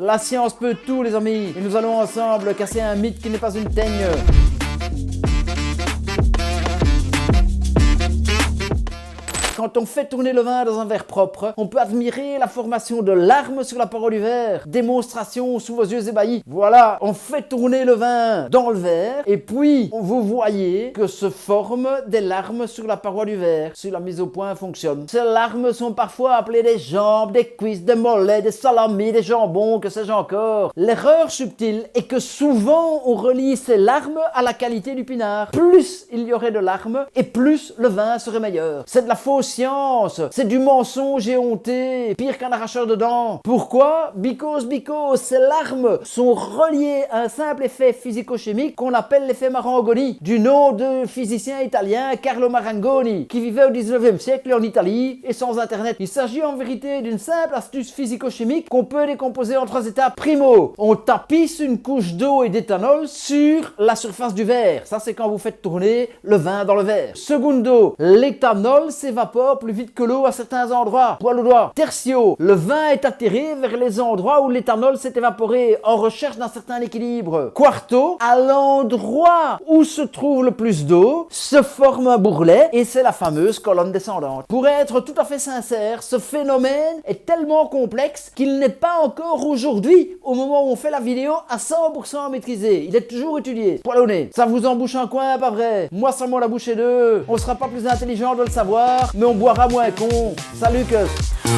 La science peut tout les amis, et nous allons ensemble casser un mythe qui n'est pas une teigne. Quand on fait tourner le vin dans un verre propre, on peut admirer la formation de larmes sur la paroi du verre. Démonstration sous vos yeux ébahis. Voilà, on fait tourner le vin dans le verre et puis vous voyez que se forment des larmes sur la paroi du verre si la mise au point fonctionne. Ces larmes sont parfois appelées des jambes, des cuisses, des mollets, des salamis, des jambons, que sais-je encore. L'erreur subtile est que souvent on relie ces larmes à la qualité du pinard. Plus il y aurait de larmes et plus le vin serait meilleur. C'est de la fausse science, c'est du mensonge éhonté, pire qu'un arracheur de dents. Pourquoi? Because ces larmes sont reliées à un simple effet physico-chimique qu'on appelle l'effet Marangoni, du nom de physicien italien Carlo Marangoni, qui vivait au 19e siècle en Italie et sans internet. Il s'agit en vérité d'une simple astuce physico-chimique qu'on peut décomposer en 3 étapes. Primo, on tapisse une couche d'eau et d'éthanol sur la surface du verre. Ça, c'est quand vous faites tourner le vin dans le verre. Secondo, l'éthanol s'évapore plus vite que l'eau à certains endroits. Poil au doigt. Tertio, le vin est atterré vers les endroits où l'éthanol s'est évaporé en recherche d'un certain équilibre. Quarto, à l'endroit où se trouve le plus d'eau, se forme un bourrelet et c'est la fameuse colonne descendante. Pour être tout à fait sincère, ce phénomène est tellement complexe qu'il n'est pas encore aujourd'hui, au moment où on fait la vidéo, à 100% maîtrisé. Il est toujours étudié. Poil au nez. Ça vous embouche un coin, pas vrai? Moi, ça m'en a bouché deux. On sera pas plus intelligent de le savoir, mais on boira moins con. Salut que...